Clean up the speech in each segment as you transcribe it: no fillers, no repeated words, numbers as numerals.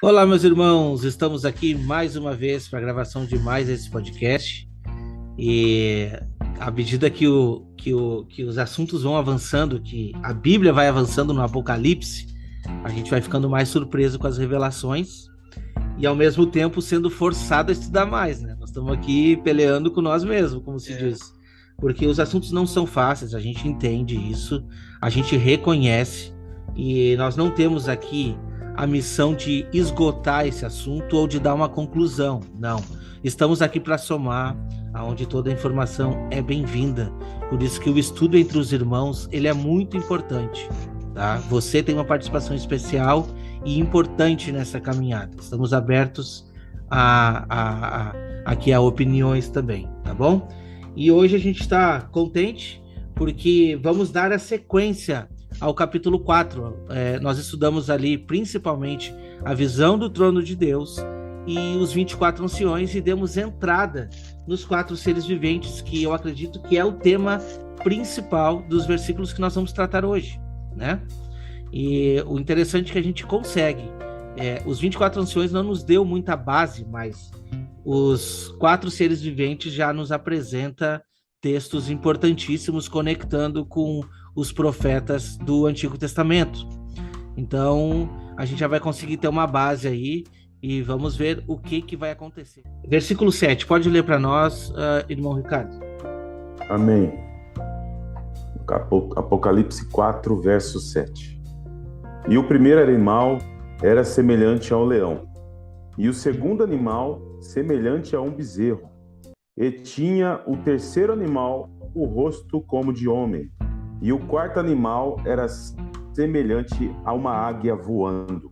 Olá, meus irmãos, estamos aqui mais uma vez para a gravação de mais esse podcast. E à medida que os assuntos vão avançando, que a Bíblia vai avançando no Apocalipse, a gente vai ficando mais surpreso com as revelações e ao mesmo tempo sendo forçado a estudar mais, né? Nós estamos aqui peleando com nós mesmos, como se É, diz, porque os assuntos não são fáceis, a gente entende isso, a gente reconhece e nós não temos aqui a missão de esgotar esse assunto ou de dar uma conclusão, não. Estamos aqui para somar, aonde toda a informação é bem-vinda. Por isso que o estudo entre os irmãos, ele é muito importante, tá? Você tem uma participação especial e importante nessa caminhada. Estamos abertos aqui a opiniões também, tá bom? E hoje a gente está contente porque vamos dar a sequência ao capítulo 4. Nós estudamos ali principalmente a visão do trono de Deus e os 24 anciões e demos entrada nos quatro seres viventes, que eu acredito que é o tema principal dos versículos que nós vamos tratar hoje, né? E o interessante é que a gente consegue. Os 24 anciões não nos deu muita base, mas os quatro seres viventes já nos apresenta textos importantíssimos conectando com os profetas do Antigo Testamento. Então, a gente já vai conseguir ter uma base aí e vamos ver o que vai acontecer. Versículo 7, pode ler para nós, irmão Ricardo? Amém. Apocalipse 4, verso 7. E o primeiro animal era semelhante ao leão, e o segundo animal semelhante a um bezerro. E tinha o terceiro animal o rosto como de homem, e o quarto animal era semelhante a uma águia voando.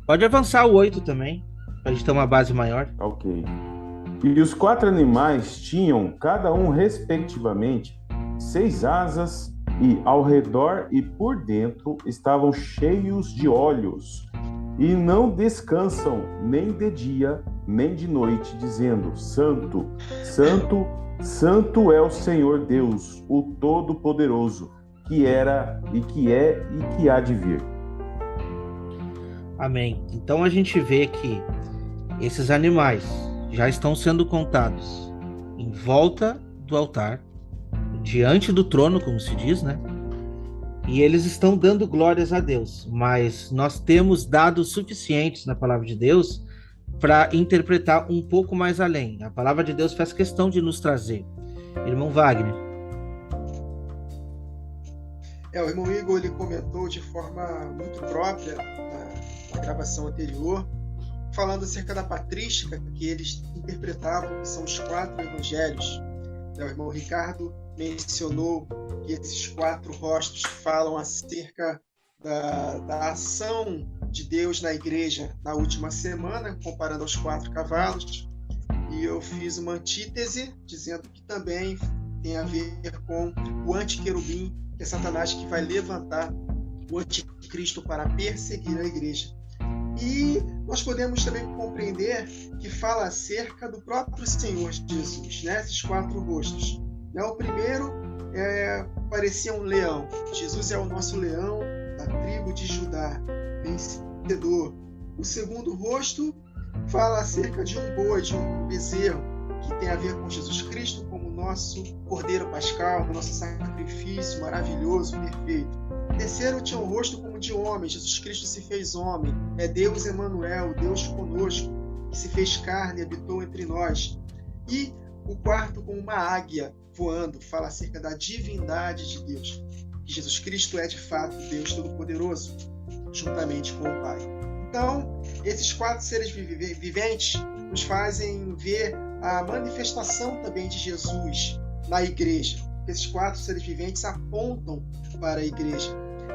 Pode avançar o 8 também, para a gente ter uma base maior. Ok. E os quatro animais tinham, cada um respectivamente, 6 asas, e ao redor e por dentro estavam cheios de olhos, e não descansam nem de dia nem de noite, dizendo: Santo, Santo, Santo é o Senhor Deus, o Todo-Poderoso, que era e que é e que há de vir. Amém. Então a gente vê que esses animais já estão sendo contados em volta do altar, diante do trono, como se diz, né? E eles estão dando glórias a Deus, mas nós temos dados suficientes na palavra de Deus para interpretar um pouco mais além. A palavra de Deus faz questão de nos trazer. Irmão Wagner. o irmão Igor ele comentou de forma muito própria na gravação anterior, falando acerca da patrística que eles interpretavam, que são os 4 evangelhos. O irmão Ricardo mencionou que esses 4 rostos falam acerca da ação de Deus na igreja na última semana, comparando aos 4 cavalos. E eu fiz uma antítese, dizendo que também tem a ver com o antiquerubim, que é Satanás que vai levantar o anticristo para perseguir a igreja. E nós podemos também compreender que fala acerca do próprio Senhor Jesus, né? Esses 4 rostos. O primeiro parecia um leão. Jesus é o nosso leão da tribo de Judá, vencedor. O segundo rosto fala acerca de um boi, de um bezerro, que tem a ver com Jesus Cristo como nosso Cordeiro Pascal, nosso sacrifício maravilhoso, perfeito. O terceiro tinha um rosto como de homem. Jesus Cristo se fez homem. É Deus Emanuel, Deus conosco, que se fez carne e habitou entre nós. E o quarto com uma águia voando, fala acerca da divindade de Deus, que Jesus Cristo é de fato Deus Todo-Poderoso, juntamente com o Pai. Então, esses 4 seres viventes nos fazem ver a manifestação também de Jesus na igreja. Esses 4 seres viventes apontam para a igreja.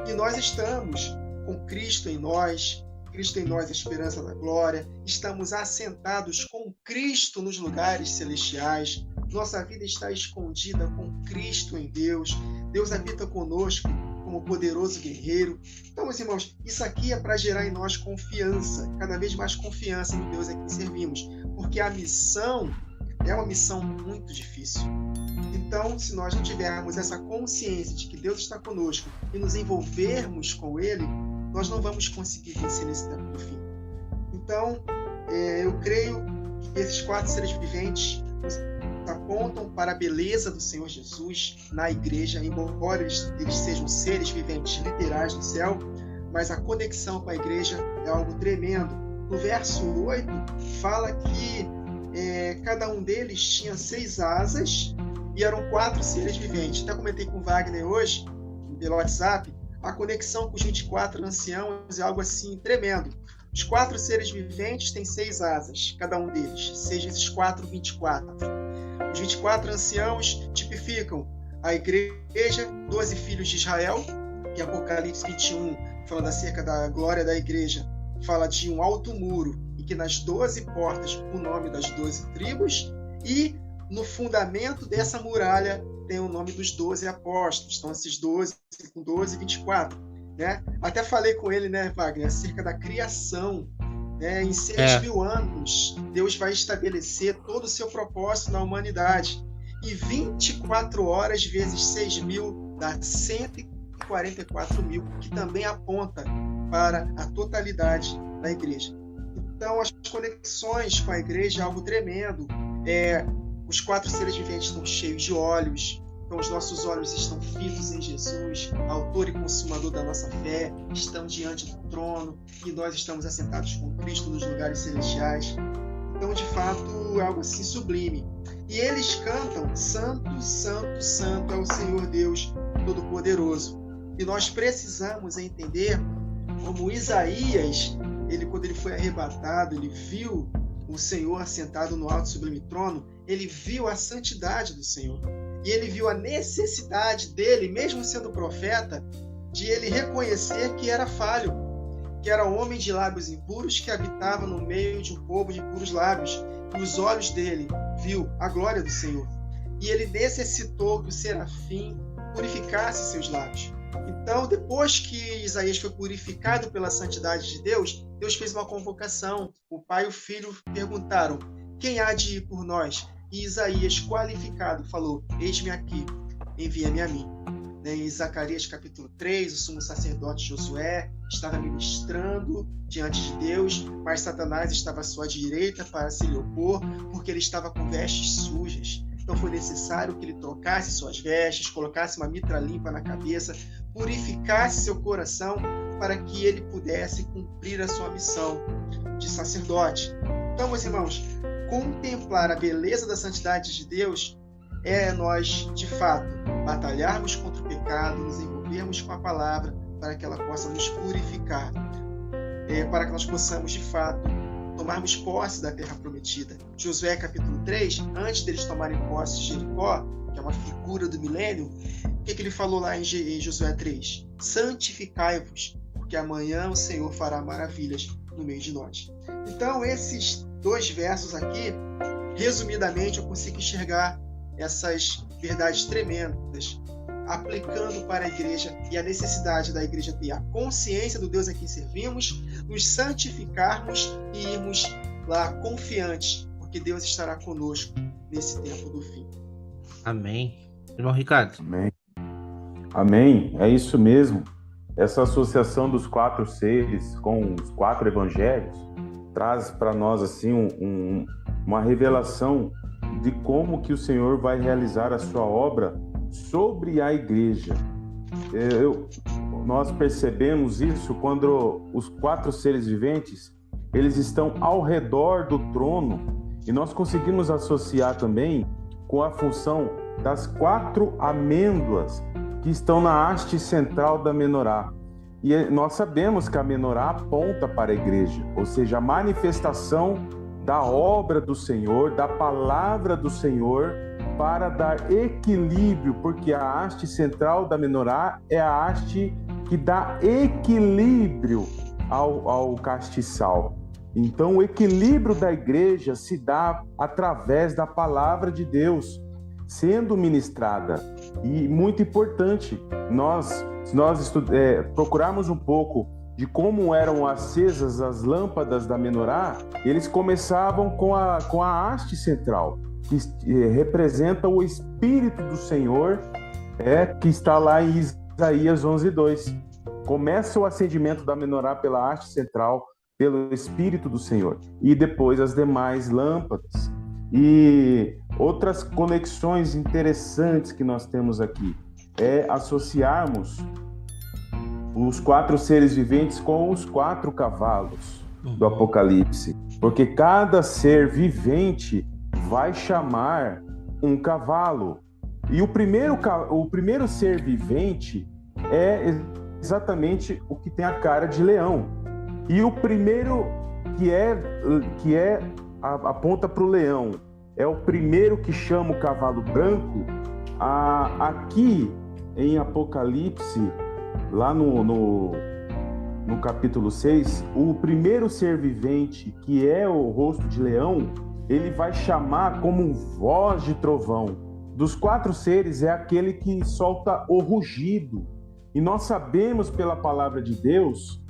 E nós estamos com Cristo em nós, a esperança da glória, estamos assentados com Cristo nos lugares celestiais, nossa vida está escondida com Cristo em Deus, Deus habita conosco como poderoso guerreiro. Então, meus irmãos, isso aqui é para gerar em nós confiança, cada vez mais confiança no Deus a quem servimos, porque a missão é uma missão muito difícil. Então, se nós não tivermos essa consciência de que Deus está conosco e nos envolvermos com Ele, nós não vamos conseguir vencer nesse tempo do fim. Então, eu creio que esses 4 seres viventes apontam para a beleza do Senhor Jesus na igreja, embora eles sejam seres viventes literais do céu, mas a conexão com a igreja é algo tremendo. No verso 8, fala que cada um deles tinha 6 asas e eram 4 seres viventes. Até comentei com o Wagner hoje, pelo WhatsApp, a conexão com os 24 anciãos é algo assim tremendo. Os 4 seres viventes têm 6 asas, cada um deles, seja esses 4, 24. Os 24 anciãos tipificam a igreja, 12 filhos de Israel, que Apocalipse 21, falando acerca da glória da igreja, fala de um alto muro, e que nas 12 portas o nome das 12 tribos, e no fundamento dessa muralha tem o nome dos 12 apóstolos. Então, esses 12 com 12, 24. Né? Até falei com ele, né, Wagner, acerca da criação. Né? Em 6.000 anos, Deus vai estabelecer todo o seu propósito na humanidade. E 24 horas vezes 6.000 dá 144.000, que também aponta para a totalidade da igreja. Então, as conexões com a igreja é algo tremendo. Os 4 seres viventes estão cheios de olhos, então os nossos olhos estão fitos em Jesus, autor e consumador da nossa fé, estão diante do trono e nós estamos assentados com Cristo nos lugares celestiais. Então, de fato, é algo assim sublime. E eles cantam: Santo, Santo, Santo é o Senhor Deus Todo-Poderoso. E nós precisamos entender como Isaías, quando ele foi arrebatado, ele viu o Senhor assentado no alto e sublime trono, ele viu a santidade do Senhor. E ele viu a necessidade dele, mesmo sendo profeta, de ele reconhecer que era falho, que era homem de lábios impuros, que habitava no meio de um povo de puros lábios. E os olhos dele viu a glória do Senhor. E ele necessitou que o serafim purificasse seus lábios. Então, depois que Isaías foi purificado pela santidade de Deus, Deus fez uma convocação. O pai e o filho perguntaram: quem há de ir por nós? E Isaías, qualificado, falou: eis-me aqui, envia-me a mim. Em Zacarias capítulo 3, o sumo sacerdote Josué estava ministrando diante de Deus, mas Satanás estava à sua direita para se lhe opor, porque ele estava com vestes sujas. Então foi necessário que ele trocasse suas vestes, colocasse uma mitra limpa na cabeça, purificasse seu coração para que ele pudesse cumprir a sua missão de sacerdote. Então, meus irmãos, contemplar a beleza da santidade de Deus é nós, de fato, batalharmos contra o pecado, nos envolvermos com a palavra para que ela possa nos purificar, para que nós possamos, de fato, tomarmos posse da terra prometida. Josué capítulo 3, antes deles tomarem posse de Jericó, que é uma figura do milênio, o que ele falou lá em Josué 3? Santificai-vos, porque amanhã o Senhor fará maravilhas no meio de nós. Então, esses 2 versos aqui, resumidamente, eu consigo enxergar essas verdades tremendas, aplicando para a igreja e a necessidade da igreja ter a consciência do Deus a quem servimos, nos santificarmos e irmos lá confiantes, porque Deus estará conosco nesse tempo do fim. Amém. Irmão Ricardo. Amém. Amém. É isso mesmo. Essa associação dos 4 seres com os 4 evangelhos traz para nós assim uma revelação de como que o Senhor vai realizar a sua obra sobre a igreja. Nós percebemos isso quando os 4 seres viventes, eles estão ao redor do trono, e nós conseguimos associar também com a função das 4 amêndoas que estão na haste central da menorá. E nós sabemos que a menorá aponta para a igreja, ou seja, a manifestação da obra do Senhor, da palavra do Senhor, para dar equilíbrio, porque a haste central da menorá é a haste que dá equilíbrio ao castiçal. Então, o equilíbrio da igreja se dá através da palavra de Deus sendo ministrada. E muito importante, se nós procurarmos um pouco de como eram acesas as lâmpadas da menorá, eles começavam com a haste central, que representa o Espírito do Senhor, que está lá em Isaías 11:2. Começa o acendimento da menorá pela haste central, pelo Espírito do Senhor. E depois as demais lâmpadas. E outras conexões interessantes que nós temos aqui é associarmos os 4 seres viventes com os 4 cavalos do Apocalipse, porque cada ser vivente vai chamar um cavalo. E o primeiro ser vivente é exatamente o que tem a cara de leão. E o primeiro que aponta para o leão é o primeiro que chama o cavalo branco. Aqui em Apocalipse, lá no capítulo 6, o primeiro ser vivente, que é o rosto de leão, ele vai chamar como voz de trovão. Dos 4 seres, é aquele que solta o rugido. E nós sabemos pela palavra de Deus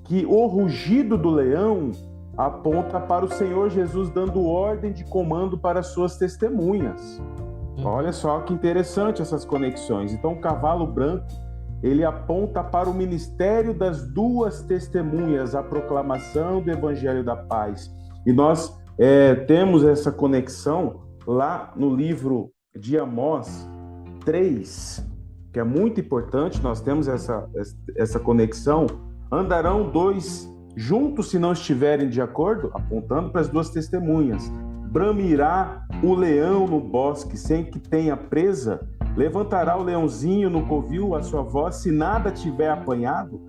que o rugido do leão aponta para o Senhor Jesus dando ordem de comando para as suas testemunhas. Olha só que interessante essas conexões. Então, o cavalo branco, ele aponta para o ministério das 2 testemunhas, a proclamação do Evangelho da Paz. E nós temos essa conexão lá no livro de Amós 3, que é muito importante. Nós temos essa conexão. Andarão 2 juntos se não estiverem de acordo, apontando para as 2 testemunhas. Bramirá o leão no bosque sem que tenha presa? Levantará o leãozinho no covil a sua voz se nada tiver apanhado?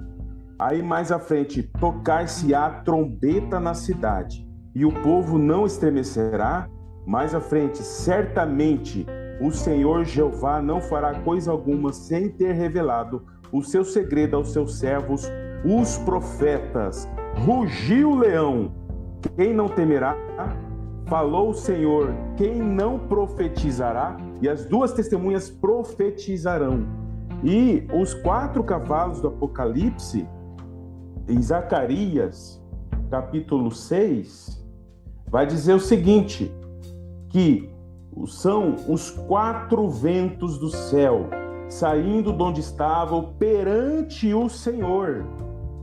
Aí mais à frente, tocar-se-á trombeta na cidade, e o povo não estremecerá? Mais à frente, certamente o Senhor Jeová não fará coisa alguma sem ter revelado o seu segredo aos seus servos, os profetas. Rugiu o leão, quem não temerá? Falou o Senhor, quem não profetizará? E as 2 testemunhas profetizarão. E os 4 cavalos do Apocalipse, em Zacarias, capítulo 6, vai dizer o seguinte, que são os 4 ventos do céu, saindo de onde estavam perante o Senhor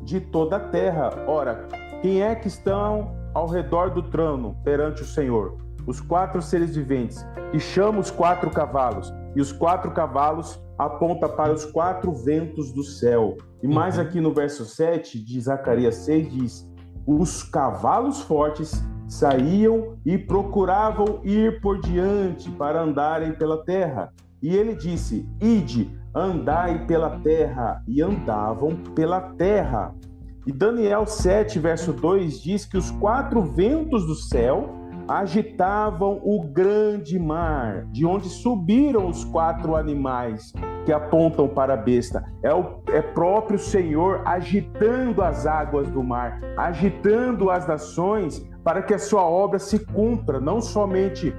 de toda a terra. Ora, quem é que estão ao redor do trono perante o Senhor? Os 4 seres viventes, que chamam os 4 cavalos, e os 4 cavalos apontam para os 4 ventos do céu. E mais aqui no verso 7 de Zacarias 6 diz: os cavalos fortes saíam e procuravam ir por diante para andarem pela terra. E ele disse: ide, andai pela terra, e andavam pela terra. E Daniel 7, verso 2 diz que os 4 ventos do céu agitavam o grande mar, de onde subiram os 4 animais que apontam para a besta. É próprio Senhor agitando as águas do mar, agitando as nações para que a sua obra se cumpra, não somente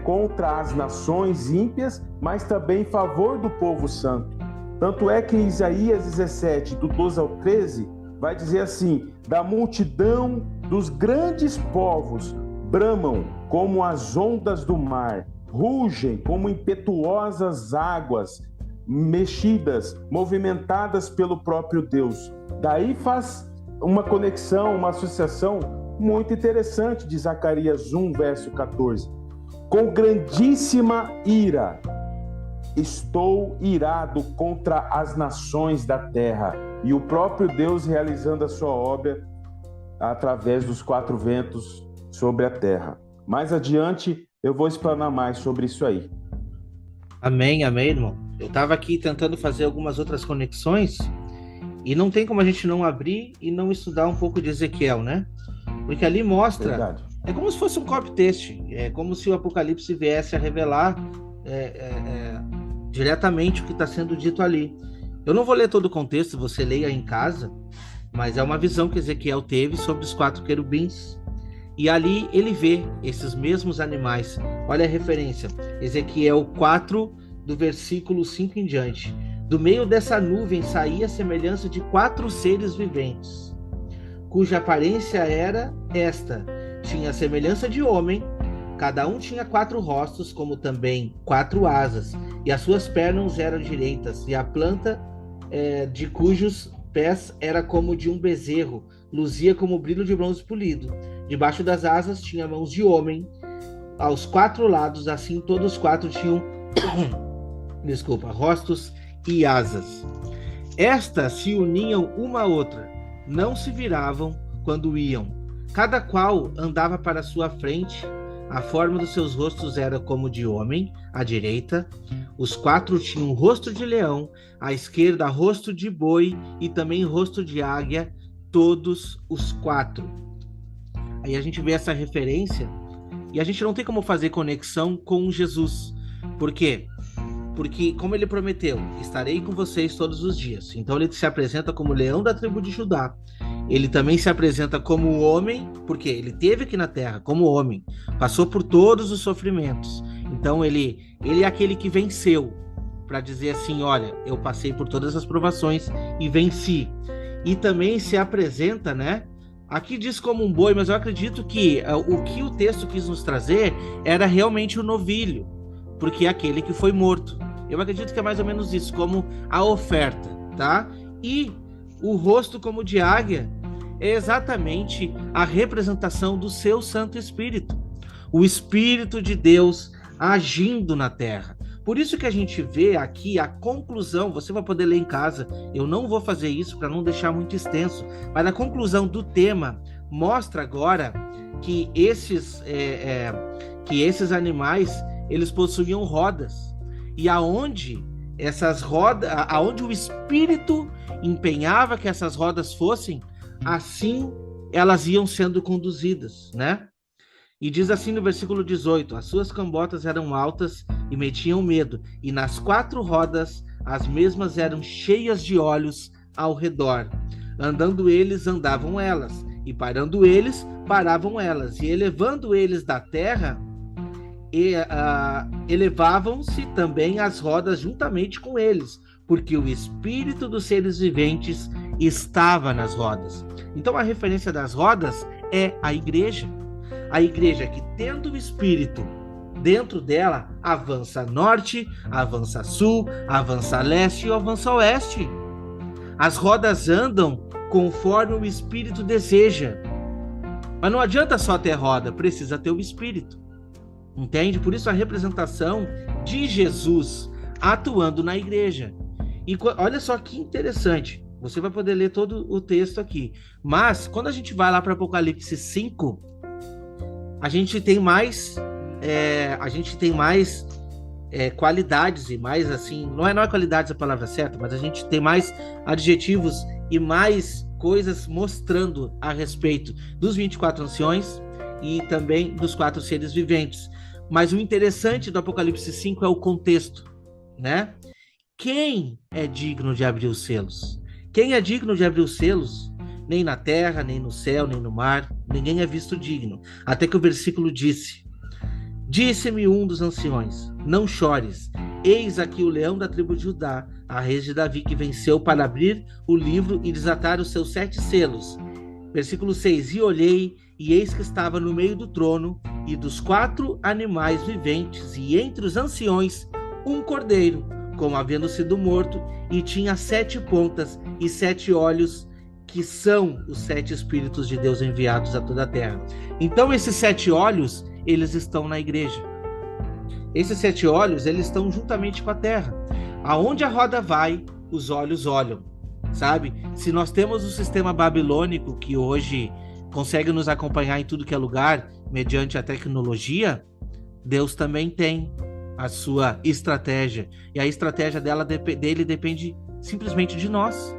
contra as nações ímpias, mas também em favor do povo santo. Tanto é que em Isaías 17, do 12 ao 13, vai dizer assim: da multidão dos grandes povos bramam como as ondas do mar, rugem como impetuosas águas, mexidas, movimentadas pelo próprio Deus. Daí faz uma conexão, uma associação muito interessante de Zacarias 1, verso 14. Com grandíssima ira estou irado contra as nações da terra. E o próprio Deus realizando a sua obra através dos 4 ventos sobre a terra. Mais adiante eu vou explanar mais sobre isso aí. Amém, irmão. Eu estava aqui tentando fazer algumas outras conexões e não tem como a gente não abrir e não estudar um pouco de Ezequiel, né? Porque ali mostra... Verdade. É como se fosse um copy-paste. É como se o Apocalipse viesse a revelar diretamente o que está sendo dito ali. Eu não vou ler todo o contexto, você leia em casa, mas é uma visão que Ezequiel teve sobre os 4 querubins. E ali ele vê esses mesmos animais. Olha a referência, Ezequiel 4, do versículo 5 em diante. Do meio dessa nuvem saía a semelhança de 4 seres viventes, cuja aparência era esta: tinha a semelhança de homem, cada um tinha 4 rostos, como também 4 asas, e as suas pernas eram direitas, e a planta de cujos pés era como de um bezerro, luzia como o brilho de bronze polido. Debaixo das asas tinha mãos de homem, aos 4 lados, assim todos os 4 tinham rostos e asas. Estas se uniam uma à outra, não se viravam quando iam. Cada qual andava para sua frente. A forma dos seus rostos era como de homem, à direita. Os 4 tinham rosto de leão, à esquerda rosto de boi e também rosto de águia, todos os 4. Aí a gente vê essa referência e a gente não tem como fazer conexão com Jesus. Por quê? Porque, como ele prometeu, estarei com vocês todos os dias. Então ele se apresenta como leão da tribo de Judá. Ele também se apresenta como homem, porque ele esteve aqui na terra como homem, passou por todos os sofrimentos. Então ele é aquele que venceu, para dizer assim, olha, eu passei por todas as provações e venci. E também se apresenta, né? Aqui diz como um boi, mas eu acredito que o que o texto quis nos trazer era realmente o novilho, porque é aquele que foi morto. Eu acredito que é mais ou menos isso, como a oferta, tá? E o rosto como de águia é exatamente a representação do seu Santo Espírito, o Espírito de Deus agindo na terra. Por isso que a gente vê aqui a conclusão, você vai poder ler em casa, eu não vou fazer isso para não deixar muito extenso, mas a conclusão do tema mostra agora que esses animais, eles possuíam rodas, e aonde essas rodas, aonde o Espírito empenhava que essas rodas fossem, assim elas iam sendo conduzidas, né? E diz assim no versículo 18: as suas cambotas eram altas e metiam medo, e nas 4 rodas as mesmas eram cheias de olhos ao redor. Andando eles, andavam elas, e parando eles, paravam elas, e elevando eles da terra, elevavam-se também as rodas juntamente com eles, porque o espírito dos seres viventes estava nas rodas. Então a referência das rodas é a igreja. A igreja que, tendo o espírito dentro dela, avança norte, avança sul, avança leste e avança oeste. As rodas andam conforme o espírito deseja. Mas não adianta só ter roda, precisa ter o espírito. Entende? Por isso a representação de Jesus atuando na igreja. E olha só que interessante, você vai poder ler todo o texto aqui, mas quando a gente vai lá para Apocalipse 5, a gente tem mais qualidades e mais assim, não é qualidades a palavra certa, mas a gente tem mais adjetivos e mais coisas mostrando a respeito dos 24 anciões e também dos 4 seres viventes. Mas o interessante do Apocalipse 5 é o contexto, né? Quem é digno de abrir os selos? Quem é digno de abrir os selos? Nem na terra, nem no céu, nem no mar, ninguém é visto digno. Até que o versículo disse-me um dos anciões: não chores, eis aqui o leão da tribo de Judá, a raiz de Davi, que venceu para abrir o livro e desatar os seus 7 selos. Versículo 6: e olhei, e eis que estava no meio do trono e dos 4 animais viventes, e entre os anciões um cordeiro, como havendo sido morto, e tinha 7 pontas e 7 olhos, que são os 7 Espíritos de Deus enviados a toda a terra. Então esses 7 olhos, eles estão na igreja. Esses 7 olhos, eles estão juntamente com a terra. Aonde a roda vai, os olhos olham, sabe? Se nós temos o sistema babilônico, que hoje consegue nos acompanhar em tudo que é lugar, mediante a tecnologia, Deus também tem a sua estratégia. E a estratégia dele depende simplesmente de nós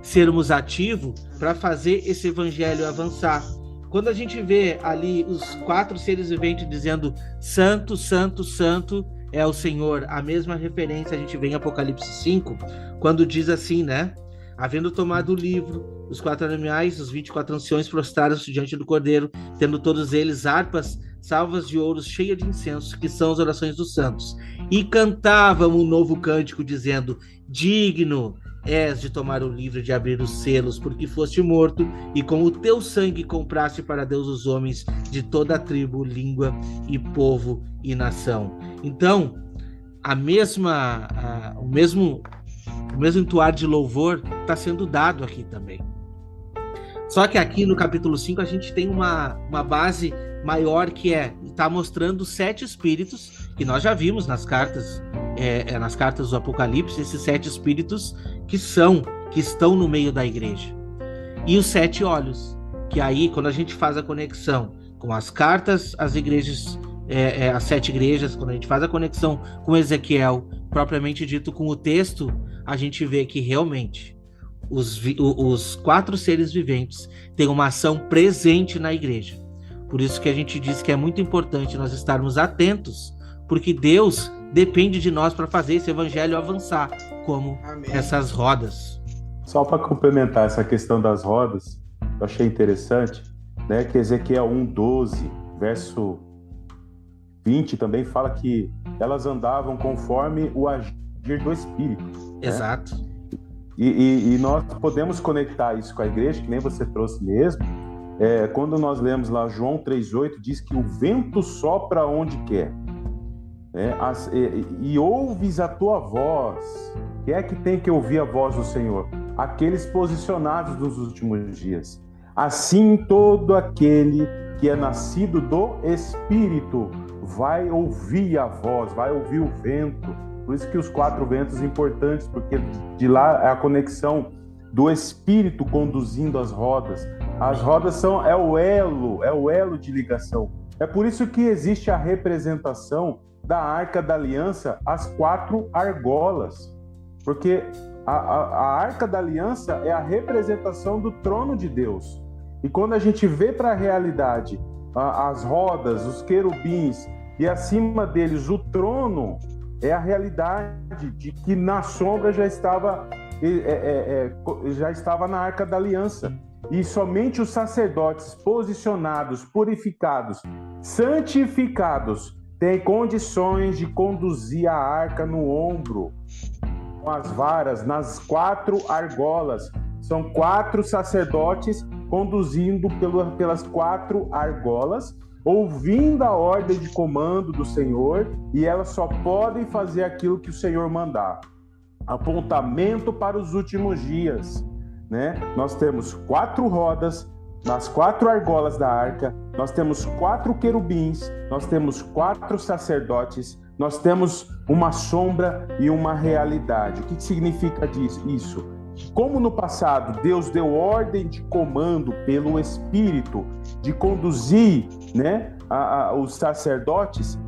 sermos ativos para fazer esse evangelho avançar. Quando a gente vê ali os 4 seres viventes dizendo santo, santo, santo é o Senhor, a mesma referência a gente vê em Apocalipse 5, quando diz assim, né? Havendo tomado o livro, os 4 animais, os 24 anciões prostraram-se diante do Cordeiro, tendo todos eles harpas, salvas de ouro, cheias de incenso, que são as orações dos santos. E cantavam um novo cântico, dizendo: digno és de tomar o livro e de abrir os selos, porque foste morto, e com o teu sangue compraste para Deus os homens de toda a tribo, língua e povo e nação. Então, o mesmo entoar de louvor está sendo dado aqui também. Só que aqui no capítulo 5 a gente tem uma base maior, que está mostrando 7 espíritos, que nós já vimos nas cartas do Apocalipse, esses 7 espíritos que estão no meio da igreja. E os 7 olhos, que aí, quando a gente faz a conexão com as cartas, as igrejas, as 7 igrejas, quando a gente faz a conexão com Ezequiel, propriamente dito com o texto, a gente vê que realmente os 4 seres viventes têm uma ação presente na igreja. Por isso que a gente diz que é muito importante nós estarmos atentos, porque Deus depende de nós para fazer esse evangelho avançar, como Amém. Essas rodas. Só para complementar essa questão das rodas, eu achei interessante, né, que Ezequiel 1:12, verso 20, também fala que elas andavam conforme o agir do Espírito. Exato. Né? E nós podemos conectar isso com a igreja, que nem você trouxe mesmo. Quando nós lemos lá João 3:8, diz que o vento sopra onde quer. E ouves a tua voz. Quem é que tem que ouvir a voz do Senhor? Aqueles posicionados nos últimos dias. Assim, todo aquele que é nascido do Espírito vai ouvir a voz, vai ouvir o vento. Por isso que os 4 ventos importantes, porque de lá é a conexão do Espírito conduzindo as rodas. As rodas é o elo de ligação. É por isso que existe a representação da Arca da Aliança, as 4 argolas. Porque a Arca da Aliança é a representação do trono de Deus. E quando a gente vê para a realidade as rodas, os querubins e acima deles o trono, é a realidade de que na sombra já estava na Arca da Aliança. E somente os sacerdotes posicionados, purificados, santificados, têm condições de conduzir a arca no ombro, com as varas, nas 4 argolas. São 4 sacerdotes conduzindo pelas 4 argolas, ouvindo a ordem de comando do Senhor, e elas só podem fazer aquilo que o Senhor mandar. Apontamento para os últimos dias, né? Nós temos 4 rodas nas 4 argolas da arca, nós temos 4 querubins, nós temos 4 sacerdotes, nós temos uma sombra e uma realidade. O que significa isso? Como no passado Deus deu ordem de comando pelo Espírito de conduzir, né, os sacerdotes,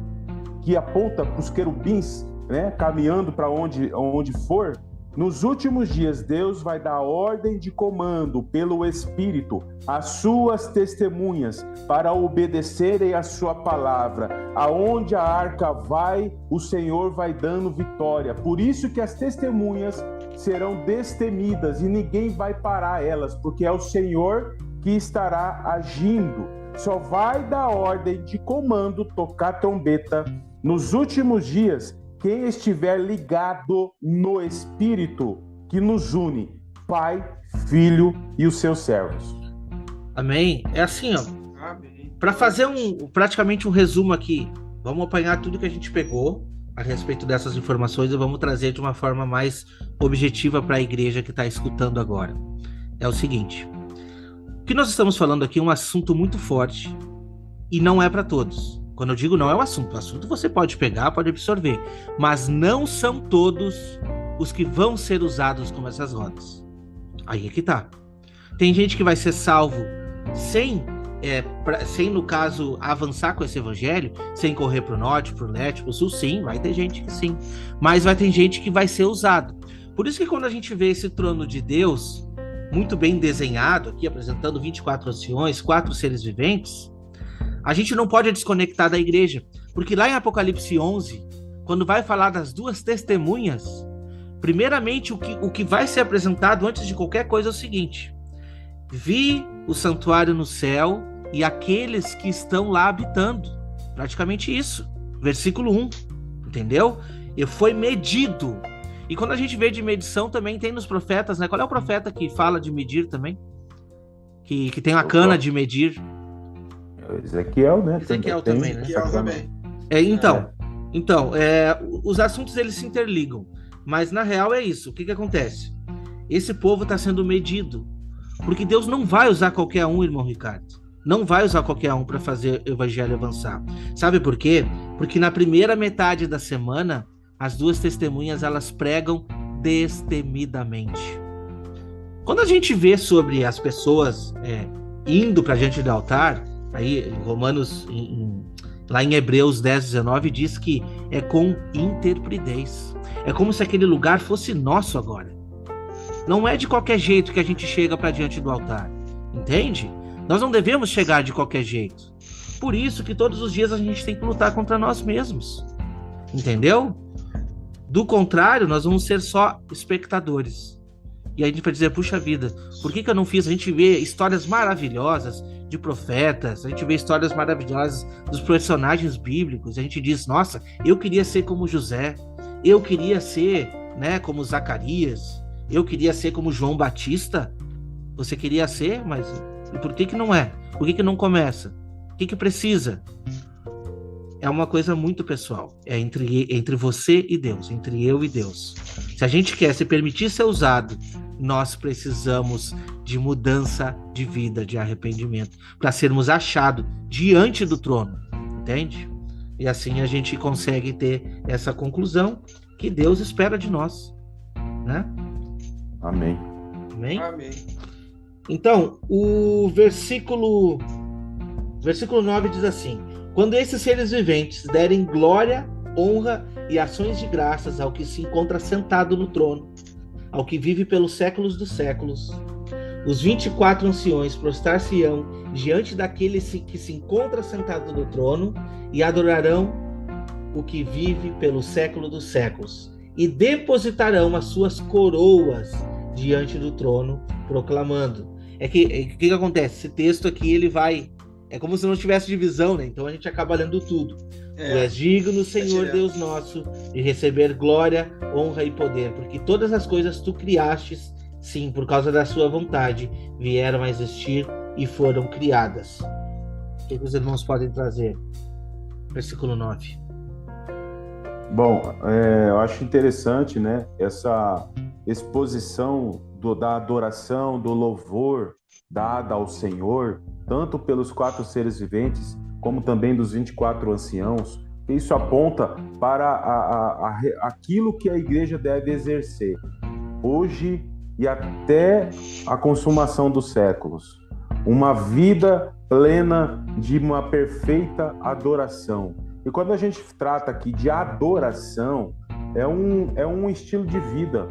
que aponta para os querubins, né, caminhando para onde for, nos últimos dias Deus vai dar ordem de comando pelo Espírito às suas testemunhas para obedecerem a sua palavra. Aonde a arca vai, o Senhor vai dando vitória. Por isso que as testemunhas serão destemidas e ninguém vai parar elas, porque é o Senhor que estará agindo. Só vai dar ordem de comando, tocar trombeta nos últimos dias quem estiver ligado no Espírito que nos une, Pai, Filho e os seus servos. Amém? É assim, ó. Para fazer praticamente um resumo aqui, vamos apanhar tudo que a gente pegou a respeito dessas informações e vamos trazer de uma forma mais objetiva para a igreja que está escutando agora. É o seguinte: o que nós estamos falando aqui é um assunto muito forte e não é para todos. Quando eu digo não é o assunto você pode pegar, pode absorver, mas não são todos os que vão ser usados como essas rodas. Aí é que tá. Tem gente que vai ser salvo sem no caso, avançar com esse evangelho, sem correr pro norte, pro leste, pro sul, sim, vai ter gente que sim. Mas vai ter gente que vai ser usado. Por isso que quando a gente vê esse trono de Deus, muito bem desenhado aqui, apresentando 24 anciões, 4 seres viventes, a gente não pode desconectar da igreja, porque lá em Apocalipse 11, quando vai falar das 2 testemunhas, primeiramente o que vai ser apresentado antes de qualquer coisa é o seguinte: vi o santuário no céu e aqueles que estão lá habitando. Praticamente isso, versículo 1, entendeu? E foi medido. E quando a gente vê de medição também tem nos profetas, né? Qual é o profeta que fala de medir também? Que tem uma cana de medir? Ezequiel, né? Ezequiel também, né? Ezequiel também. Então, os assuntos eles se interligam, mas na real é isso. O que acontece? Esse povo está sendo medido. Porque Deus não vai usar qualquer um, irmão Ricardo. Não vai usar qualquer um para fazer o evangelho avançar. Sabe por quê? Porque na primeira metade da semana, as duas testemunhas, elas pregam destemidamente. Quando a gente vê sobre as pessoas indo para diante do altar, aí Romanos, lá em Hebreus 10:19, diz que é com interpridez. É como se aquele lugar fosse nosso agora. Não é de qualquer jeito que a gente chega para diante do altar, entende? Nós não devemos chegar de qualquer jeito. Por isso que todos os dias a gente tem que lutar contra nós mesmos, entendeu? Do contrário, nós vamos ser só espectadores. E aí a gente vai dizer, puxa vida, por que eu não fiz? A gente vê histórias maravilhosas de profetas, a gente vê histórias maravilhosas dos personagens bíblicos, a gente diz, nossa, eu queria ser como José, eu queria ser, né, como Zacarias, eu queria ser como João Batista. Você queria ser, mas e por que não é? Por que não começa? O que precisa? É uma coisa muito pessoal. É entre você e Deus, entre eu e Deus. Se a gente quer se permitir ser usado, nós precisamos de mudança de vida, de arrependimento, para sermos achados diante do trono, entende? E assim a gente consegue ter essa conclusão que Deus espera de nós, né? Amém. Amém? Amém. Então, o versículo 9 diz assim: quando esses seres viventes derem glória, honra e ações de graças ao que se encontra sentado no trono, ao que vive pelos séculos dos séculos, os 24 anciões prostrar-se-ão diante daquele que se encontra sentado no trono e adorarão o que vive pelo século dos séculos, e depositarão as suas coroas diante do trono, proclamando. O que acontece? Esse texto aqui, ele vai... É como se não tivesse divisão, né? Então a gente acaba lendo tudo. Tu és digno, Senhor Deus nosso, de receber glória, honra e poder, porque todas as coisas tu criastes, sim, por causa da sua vontade, vieram a existir e foram criadas. O que os irmãos podem trazer? Versículo 9. Bom, eu acho interessante, né, essa exposição da adoração, do louvor dada ao Senhor, tanto pelos 4 seres viventes, como também dos 24 anciãos. Isso aponta para aquilo que a igreja deve exercer, hoje e até a consumação dos séculos. Uma vida plena de uma perfeita adoração. E quando a gente trata aqui de adoração, é um estilo de vida.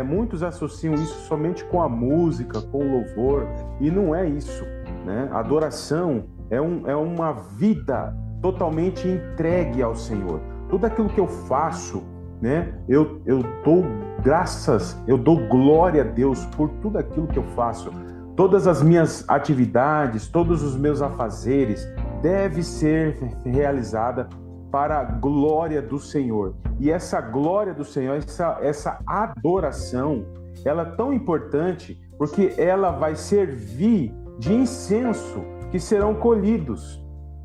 Muitos associam isso somente com a música, com o louvor, e não é isso, né? Adoração é uma vida totalmente entregue ao Senhor. Tudo aquilo que eu faço, né? Eu dou graças, eu dou glória a Deus por tudo aquilo que eu faço. Todas as minhas atividades, todos os meus afazeres deve ser realizada para a glória do Senhor. E essa glória do Senhor, essa adoração, ela é tão importante porque ela vai servir de incenso que serão colhidos,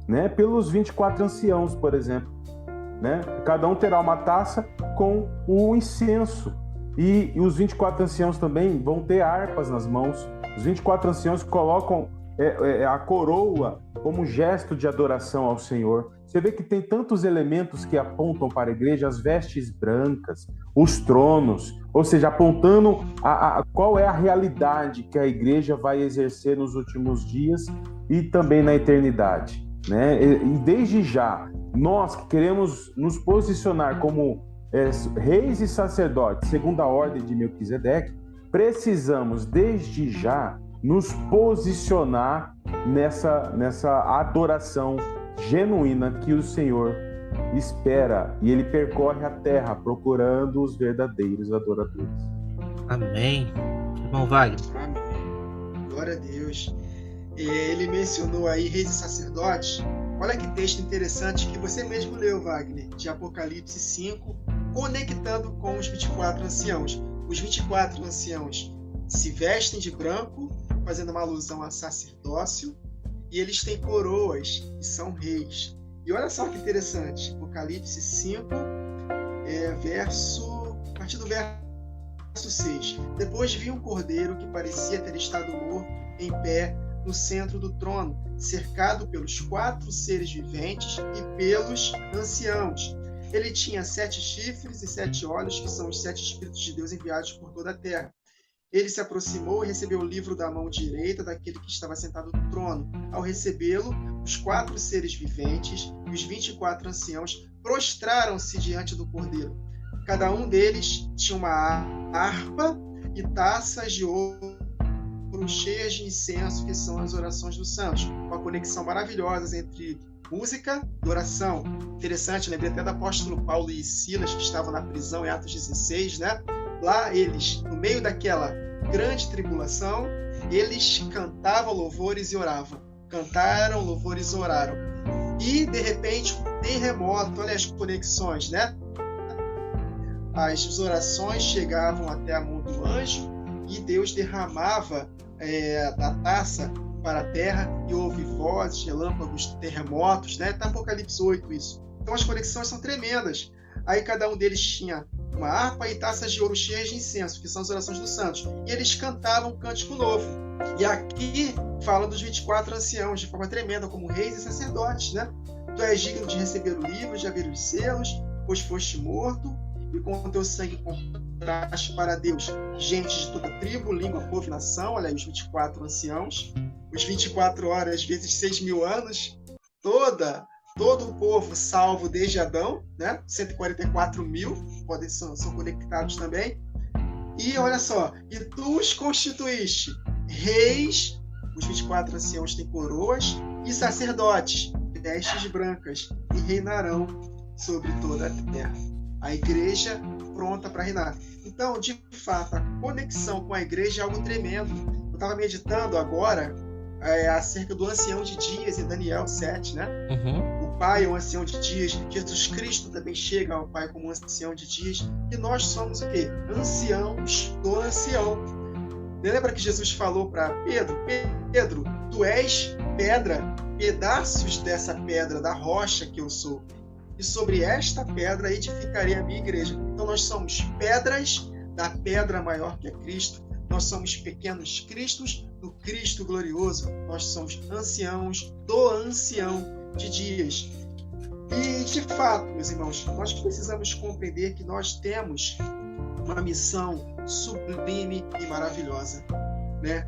né, pelos 24 anciãos, por exemplo, né? Cada um terá uma taça com o incenso. E os 24 anciãos também vão ter harpas nas mãos. Os 24 anciãos colocam a coroa como gesto de adoração ao Senhor. Você vê que tem tantos elementos que apontam para a igreja, as vestes brancas, os tronos, ou seja, apontando qual é a realidade que a igreja vai exercer nos últimos dias e também na eternidade, né? E desde já, nós que queremos nos posicionar como reis e sacerdotes, segundo a ordem de Melquisedeque, precisamos desde já nos posicionar nessa adoração genuína que o Senhor espera, e Ele percorre a terra procurando os verdadeiros adoradores. Amém. Irmão Wagner. Amém. Glória a Deus. Ele mencionou aí reis e sacerdotes. Olha que texto interessante que você mesmo leu, Wagner, de Apocalipse 5, conectando com os 24 anciãos. Os 24 anciãos se vestem de branco, fazendo uma alusão a sacerdócio, e eles têm coroas e são reis. E olha só que interessante, Apocalipse 5, a partir do verso 6. Depois vi um cordeiro que parecia ter estado morto em pé no centro do trono, cercado pelos 4 seres viventes e pelos anciãos. Ele tinha 7 chifres e 7 olhos, que são os 7 Espíritos de Deus enviados por toda a terra. Ele se aproximou e recebeu o livro da mão direita daquele que estava sentado no trono. Ao recebê-lo, os 4 seres viventes e os 24 anciãos prostraram-se diante do cordeiro. Cada um deles tinha uma harpa e taças de ouro cheias de incenso, que são as orações dos santos. Uma conexão maravilhosa entre música e oração. Interessante, lembrei até do apóstolo Paulo e Silas, que estavam na prisão em Atos 16, né? Lá eles, no meio daquela grande tribulação, eles cantavam louvores e oravam. Cantaram louvores e oraram. E, de repente, um terremoto, olha as conexões, né? As orações chegavam até a mão do anjo e Deus derramava da taça para a terra e houve vozes, relâmpagos, terremotos, né? Está Apocalipse 8 isso. Então as conexões são tremendas. Aí cada um deles tinha uma harpa e taças de ouro cheias de incenso, que são as orações dos santos. E eles cantavam um cântico novo. E aqui fala dos 24 anciãos, de forma tremenda, como reis e sacerdotes, né? Tu és digno de receber o livro, de abrir os selos, pois foste morto, e com o teu sangue compraste para Deus gente de toda tribo, língua, povo e nação. Olha aí os 24 anciãos, os 24 horas vezes 6.000 anos, todo o povo salvo desde Adão, né? 144.000 são conectados também. E olha só, e tu os constituíste reis, os 24 anciãos têm coroas, e sacerdotes, vestes brancas, e reinarão sobre toda a terra. A igreja pronta para reinar. Então, de fato, a conexão com a igreja é algo tremendo. Eu estava meditando agora acerca do ancião de dias em Daniel 7, né? O Pai é um ancião de dias. Jesus Cristo também chega ao Pai como um ancião de dias. E nós somos o quê? Anciãos do ancião. Lembra que Jesus falou para Pedro? Pedro, tu és pedra, pedaços dessa pedra, da rocha que eu sou. E sobre esta pedra edificarei a minha igreja. Então nós somos pedras da pedra maior que é Cristo. Nós somos pequenos cristos do Cristo glorioso. Nós somos anciãos do ancião de dias. E de fato, meus irmãos, nós precisamos compreender que nós temos uma missão sublime e maravilhosa, né?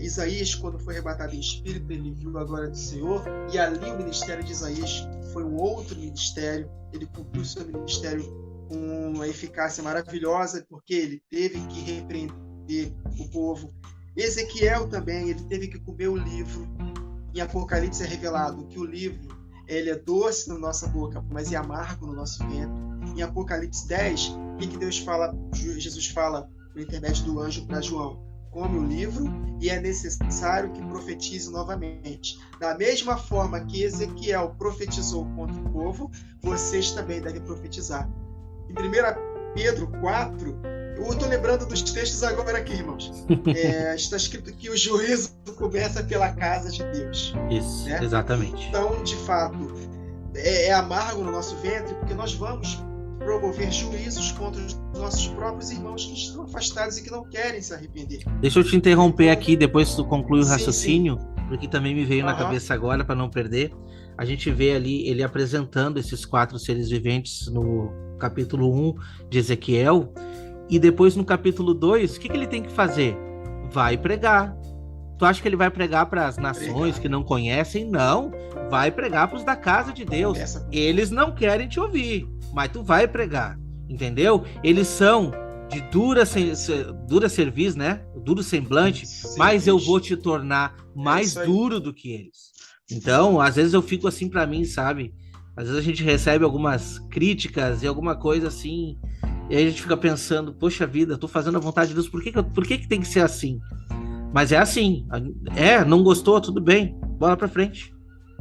Isaías, quando foi arrebatado em espírito, ele viu a glória do Senhor, e ali o ministério de Isaías foi um outro ministério. Ele cumpriu seu ministério com uma eficácia maravilhosa, porque ele teve que repreender o povo. Ezequiel também, ele teve que comer o livro. Em Apocalipse é revelado que o livro ele é doce na nossa boca, mas é amargo no nosso ventre. Em Apocalipse 10, o que Deus fala? Jesus fala por intermédio do anjo para João: come o livro e é necessário que profetize novamente. Da mesma forma que Ezequiel profetizou contra o povo, vocês também devem profetizar. Em 1 Pedro 4, eu estou lembrando dos textos agora aqui, irmãos. Está escrito que o juízo começa pela casa de Deus. Isso, né? Exatamente. Então, de fato, é amargo no nosso ventre, porque nós vamos promover juízos contra os nossos próprios irmãos que estão afastados e que não querem se arrepender. Deixa eu te interromper aqui, depois tu conclui o raciocínio, sim. Porque também me veio na cabeça agora, para não perder. A gente vê ali ele apresentando esses 4 seres viventes no capítulo 1 de Ezequiel, e depois no capítulo 2, o que ele tem que fazer? Vai pregar. Tu acha que ele vai pregar para as nações que não conhecem? Não, vai pregar para os da casa de Deus. Eles não querem te ouvir, mas tu vai pregar, entendeu? Eles são de dura cerviz, né? Duro semblante, mas eu vou te tornar mais duro do que eles. Então, às vezes eu fico assim para mim, sabe? Às vezes a gente recebe algumas críticas e alguma coisa assim, e aí a gente fica pensando, poxa vida, eu tô fazendo a vontade de Deus, por que tem que ser assim? Mas é assim, não gostou, tudo bem, bola pra frente,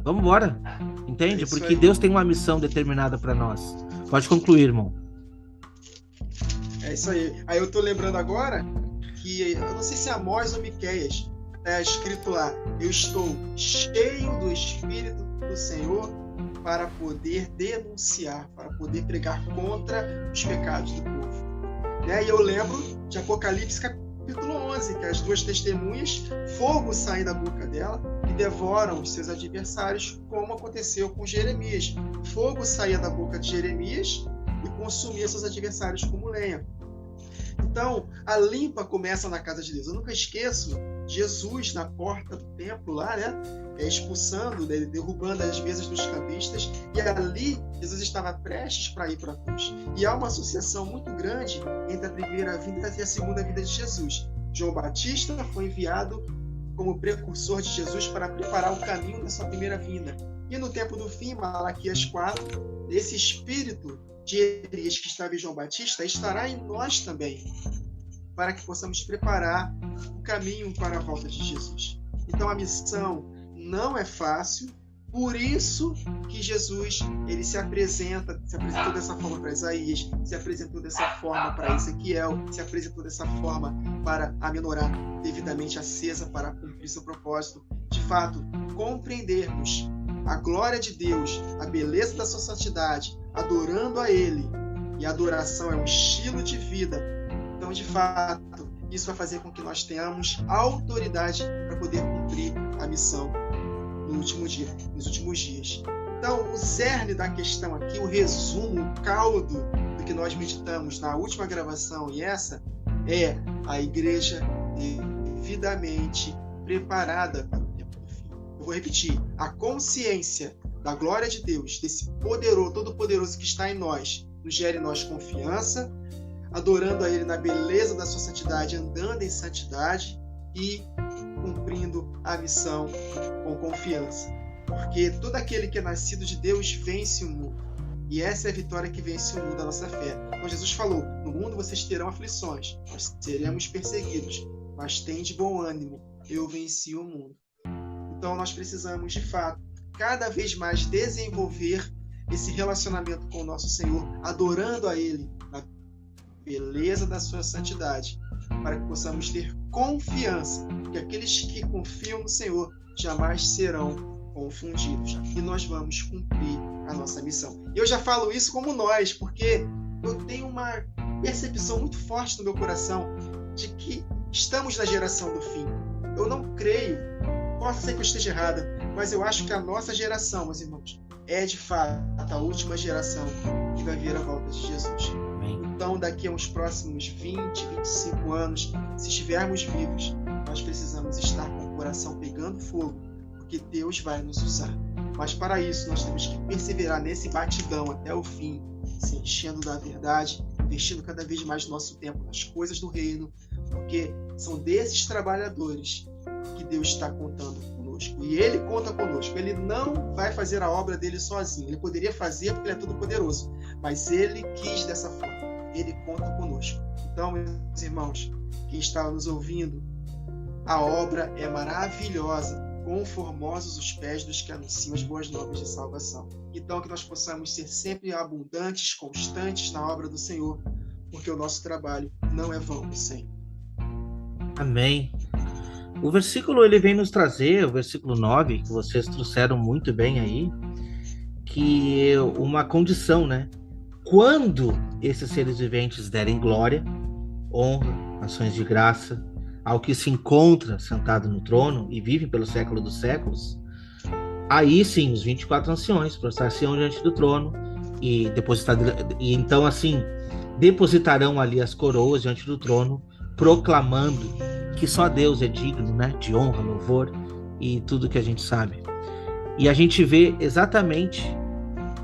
vamos embora, entende? Porque Deus tem uma missão determinada para nós. Pode concluir, irmão. É isso aí. Aí eu tô lembrando agora que, eu não sei se é Amós ou Miqueias, é escrito lá: eu estou cheio do Espírito do Senhor para poder denunciar, para poder pregar contra os pecados do povo. E eu lembro de Apocalipse capítulo 11, que as duas testemunhas, fogo sai da boca dela e devoram os seus adversários, como aconteceu com Jeremias. Fogo saía da boca de Jeremias e consumia seus adversários como lenha. Então, a limpa começa na casa de Deus. Eu nunca esqueço Jesus na porta do templo lá, né? Expulsando, derrubando as mesas dos cambistas, e ali Jesus estava prestes para ir para a cruz. E há uma associação muito grande entre a primeira vinda e a segunda vinda de Jesus. João Batista foi enviado como precursor de Jesus para preparar o caminho da sua primeira vinda. E no tempo do fim, Malaquias 4, esse espírito de Elias que estava em João Batista estará em nós também, para que possamos preparar o caminho para a volta de Jesus. Então a missão não é fácil, por isso que Jesus ele se apresentou dessa forma para Isaías, se apresentou dessa forma para Ezequiel, se apresentou dessa forma para a menorá devidamente acesa para cumprir seu propósito. De fato, compreendermos a glória de Deus, a beleza da sua santidade, adorando a Ele, e a adoração é um estilo de vida. Então, de fato, isso vai fazer com que nós tenhamos autoridade para poder cumprir a missão nos últimos dias. Então, o cerne da questão aqui, o resumo, o caldo do que nós meditamos na última gravação e essa, é a igreja devidamente preparada para o tempo do fim. Eu vou repetir, a consciência da glória de Deus, desse poderoso, todo-poderoso que está em nós, nos gera em nós confiança, adorando a Ele na beleza da sua santidade, andando em santidade e cumprindo a missão com confiança. Porque todo aquele que é nascido de Deus vence o mundo. E essa é a vitória que vence o mundo da nossa fé. Então Jesus falou, no mundo vocês terão aflições, nós seremos perseguidos, mas tem de bom ânimo, eu venci o mundo. Então nós precisamos, de fato, cada vez mais desenvolver esse relacionamento com o nosso Senhor, adorando a Ele na beleza da sua santidade, para que possamos ter confiança, que aqueles que confiam no Senhor jamais serão confundidos. E nós vamos cumprir a nossa missão. Eu já falo isso como nós, porque eu tenho uma percepção muito forte no meu coração de que estamos na geração do fim. Eu não creio, posso ser que eu esteja errada, mas eu acho que a nossa geração, meus irmãos, é de fato a última geração que vai ver a volta de Jesus. Então, daqui a uns próximos 20, 25 anos, se estivermos vivos, nós precisamos estar com o coração pegando fogo, porque Deus vai nos usar. Mas para isso, nós temos que perseverar nesse batidão até o fim, se enchendo da verdade, investindo cada vez mais nosso tempo nas coisas do reino, porque são desses trabalhadores que Deus está contando conosco. E Ele conta conosco. Ele não vai fazer a obra dele sozinho. Ele poderia fazer porque Ele é todo poderoso, mas Ele quis dessa forma. Ele conta conosco. Então, meus irmãos, quem está nos ouvindo, a obra é maravilhosa, quão formosos os pés dos que anunciam as boas novas de salvação. Então, que nós possamos ser sempre abundantes, constantes na obra do Senhor, porque o nosso trabalho não é vão, Senhor. Amém. O versículo ele vem nos trazer, o versículo 9, que vocês trouxeram muito bem aí, que é uma condição, né? Quando esses seres viventes derem glória, honra, ações de graça, ao que se encontra sentado no trono e vive pelo século dos séculos, aí sim, os 24 anciões prostrar-se-ão diante do trono e então assim, depositarão ali as coroas diante do trono, proclamando que só Deus é digno, né, de honra, louvor e tudo que a gente sabe. E a gente vê exatamente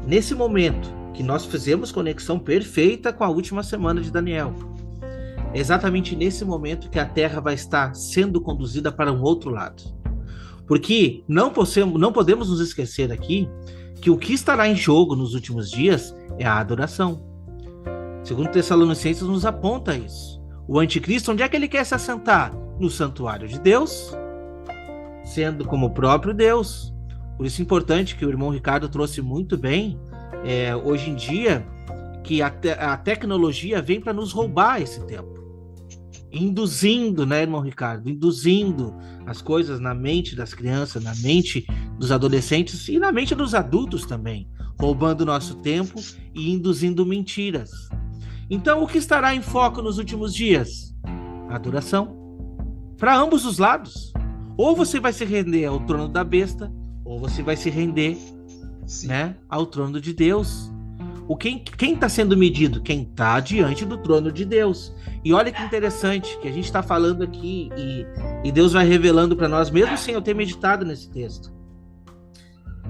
nesse momento que nós fizemos conexão perfeita com a última semana de Daniel. É exatamente nesse momento que a Terra vai estar sendo conduzida para um outro lado. Porque não podemos nos esquecer aqui que o que estará em jogo nos últimos dias é a adoração. Segundo Tessalonicenses nos aponta isso. O anticristo, onde é que ele quer se assentar? No santuário de Deus, sendo como o próprio Deus. Por isso é importante que o irmão Ricardo trouxe muito bem, hoje em dia, que a tecnologia vem para nos roubar esse tempo. Induzindo, né, irmão Ricardo? Induzindo as coisas na mente das crianças, na mente dos adolescentes e na mente dos adultos também, roubando o nosso tempo e induzindo mentiras. Então, o que estará em foco nos últimos dias? adoração. Para ambos os lados. Ou você vai se render ao trono da besta, ou você vai se render, né, ao trono de Deus. Quem está sendo medido? Quem está diante do trono de Deus. E olha que interessante, que a gente está falando aqui e Deus vai revelando para nós, mesmo sem eu ter meditado nesse texto.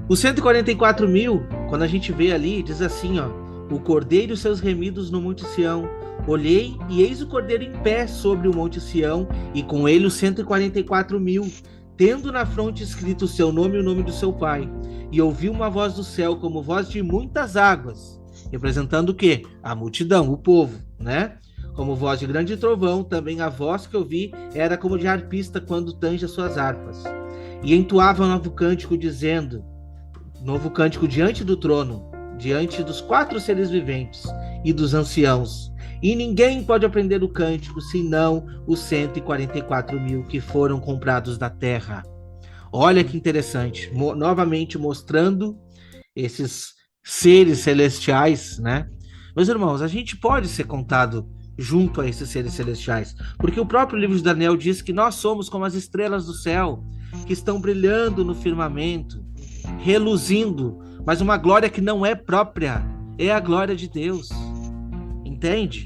Os 144 mil, quando a gente vê ali, diz assim, ó: o cordeiro e os seus remidos no Monte Sião. Olhei, e eis o cordeiro em pé sobre o Monte Sião, e com ele os 144 mil, tendo na fronte escrito o seu nome e o nome do seu pai. E ouvi uma voz do céu, como voz de muitas águas, representando o quê? A multidão, o povo, né? Como voz de grande trovão, também a voz que eu vi era como de harpista quando tange as suas harpas. E entoava um novo cântico, dizendo, novo cântico diante do trono, diante dos 4 seres viventes e dos anciãos. E ninguém pode aprender o cântico, senão os 144 mil que foram comprados da terra. Olha que interessante, novamente mostrando esses seres celestiais, né? Meus irmãos, a gente pode ser contado junto a esses seres celestiais, porque o próprio livro de Daniel diz que nós somos como as estrelas do céu, que estão brilhando no firmamento, reluzindo, mas uma glória que não é própria, é a glória de Deus. Entende?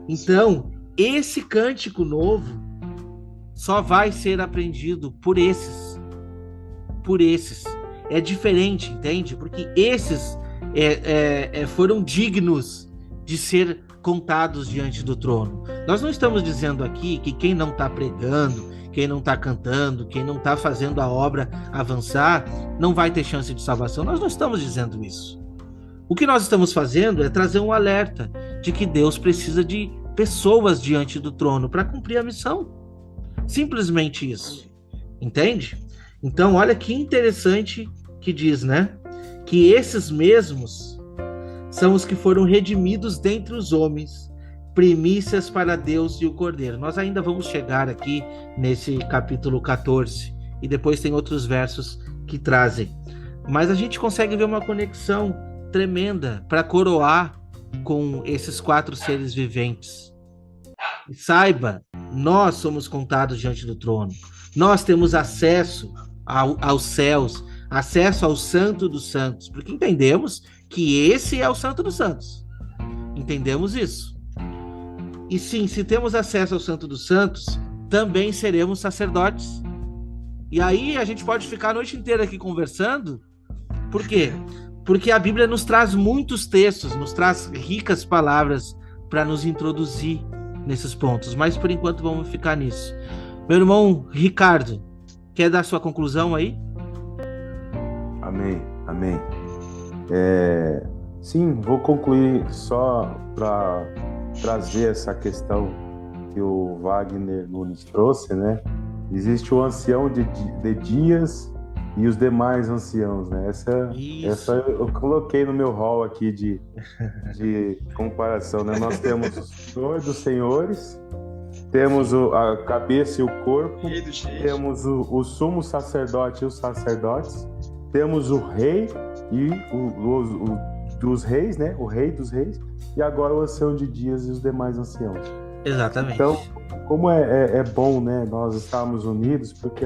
Então, esse cântico novo só vai ser aprendido por esses. Por esses. É diferente, entende? Porque esses foram dignos de ser contados diante do trono. Nós não estamos dizendo aqui que quem não está pregando, quem não está cantando, quem não está fazendo a obra avançar, não vai ter chance de salvação. Nós não estamos dizendo isso. O que nós estamos fazendo é trazer um alerta de que Deus precisa de pessoas diante do trono para cumprir a missão. Simplesmente isso. Entende? Então, olha que interessante que diz, né? Que esses mesmos são os que foram redimidos dentre os homens, primícias para Deus e o Cordeiro. Nós ainda vamos chegar aqui nesse capítulo 14, e depois tem outros versos que trazem. Mas a gente consegue ver uma conexão tremenda para coroar com esses 4 seres viventes. E saiba, nós somos contados diante do trono. Nós temos acesso aos céus, acesso ao Santo dos Santos, porque entendemos que esse é o Santo dos Santos. Entendemos isso. E sim, se temos acesso ao Santo dos Santos, também seremos sacerdotes. E aí a gente pode ficar a noite inteira aqui conversando. Por quê? Porque a Bíblia nos traz muitos textos, nos traz ricas palavras para nos introduzir nesses pontos. Mas por enquanto vamos ficar nisso. Meu irmão Ricardo, quer dar sua conclusão aí? Amém, amém. Sim, vou concluir só para trazer essa questão que o Wagner Nunes trouxe, né? Existe o ancião de dias e os demais anciãos, né? Essa eu coloquei no meu hall aqui de comparação, né? Nós temos o Senhor dos Senhores, temos a cabeça e o corpo, temos o sumo sacerdote e os sacerdotes, temos o rei e dos reis, né? O rei dos reis, e agora o ancião de dias e os demais anciãos. Exatamente. Então, como é bom, né? Nós estarmos unidos, porque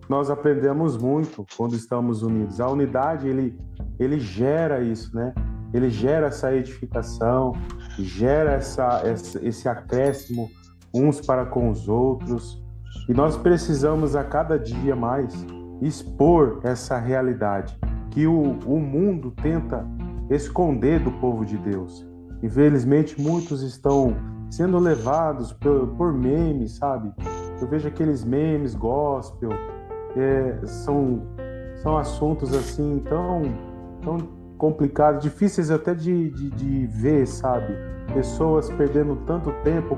nós aprendemos muito quando estamos unidos. A unidade, ele gera isso, né? Ele gera essa edificação, gera esse acréscimo uns para com os outros. E nós precisamos a cada dia mais expor essa realidade que o mundo tenta esconder do povo de Deus. Infelizmente, muitos estão sendo levados por memes, sabe? Eu vejo aqueles memes gospel, são assuntos assim tão complicados, difíceis até de ver, sabe? Pessoas perdendo tanto tempo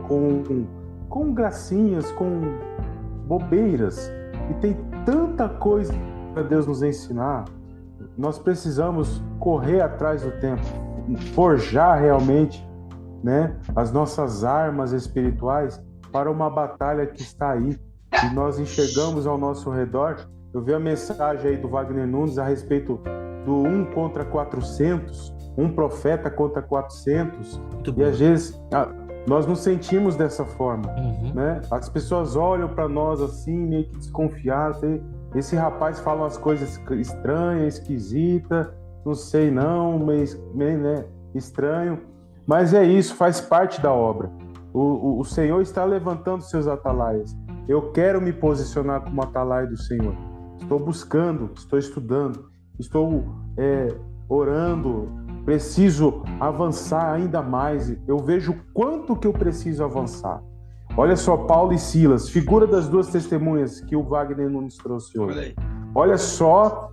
com gracinhas, com bobeiras, e tem tanta coisa para Deus nos ensinar. Nós precisamos correr atrás do tempo, forjar realmente, né, as nossas armas espirituais para uma batalha que está aí. E nós enxergamos ao nosso redor. Eu vi a mensagem aí do Wagner Nunes a respeito do 1 contra 400, um profeta contra 400. E às vezes Nós nos sentimos dessa forma, né? As pessoas olham para nós assim, meio que desconfiadas. Esse rapaz fala umas coisas estranhas, esquisitas, não sei não, mas né, estranho. Mas é isso, faz parte da obra. O Senhor está levantando seus atalaias. Eu quero me posicionar como atalaia do Senhor. Estou buscando, estou estudando, estou orando, preciso avançar ainda mais. Eu vejo quanto que eu preciso avançar. Olha só, Paulo e Silas, figura das duas testemunhas que o Wagner nos trouxe hoje. Olha só,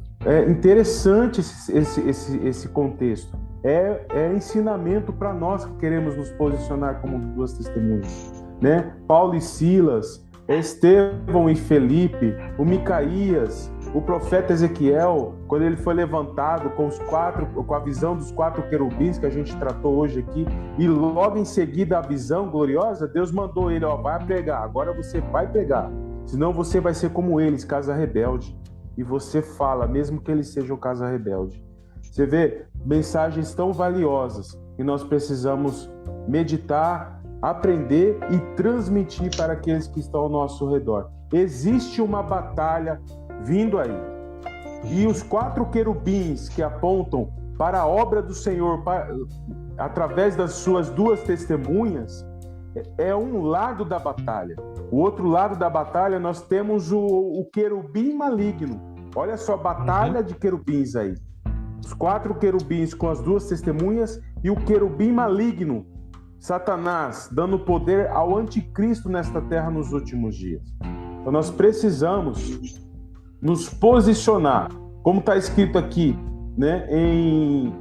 interessante esse contexto. É ensinamento para nós que queremos nos posicionar como duas testemunhas, né? Paulo e Silas, Estevão e Felipe, o Micaías, o profeta Ezequiel, quando ele foi levantado com a visão dos 4 querubins que a gente tratou hoje aqui, e logo em seguida a visão gloriosa, Deus mandou ele, vai pregar, agora você vai pregar, senão você vai ser como eles, casa rebelde. E você fala, mesmo que eles sejam casa rebelde. Você vê mensagens tão valiosas que nós precisamos meditar, aprender e transmitir para aqueles que estão ao nosso redor. Existe uma batalha vindo aí. E os 4 querubins que apontam para a obra do Senhor através das suas 2 testemunhas é um lado da batalha. O outro lado da batalha nós temos o querubim maligno. Olha só a batalha de querubins aí. Os 4 querubins com as 2 testemunhas e o querubim maligno, Satanás, dando poder ao anticristo nesta terra nos últimos dias. Então nós precisamos nos posicionar, como está escrito aqui, né, em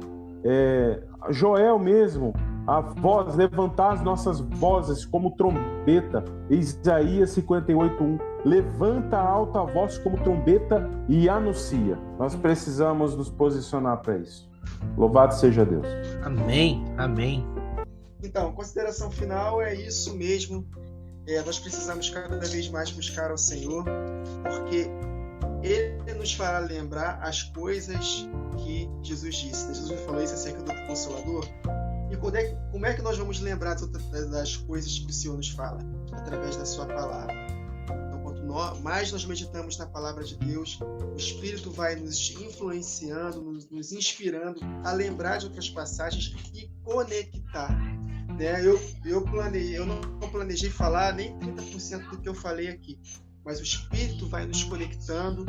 Joel mesmo, a voz, levantar as nossas vozes como trombeta, Isaías 58:1, levanta a alta voz como trombeta e anuncia. Nós precisamos nos posicionar para isso. Louvado seja Deus. Amém, amém. Então, consideração final é isso mesmo. Nós precisamos cada vez mais buscar ao Senhor, porque Ele nos fará lembrar as coisas que Jesus disse. Jesus falou isso acerca do Consolador. E como é que nós vamos lembrar das coisas que o Senhor nos fala? Através da sua palavra. Então, quanto mais nós meditamos na palavra de Deus, o Espírito vai nos influenciando, nos inspirando a lembrar de outras passagens e conectar. Né? Eu não planejei falar nem 30% do que eu falei aqui, mas o Espírito vai nos conectando,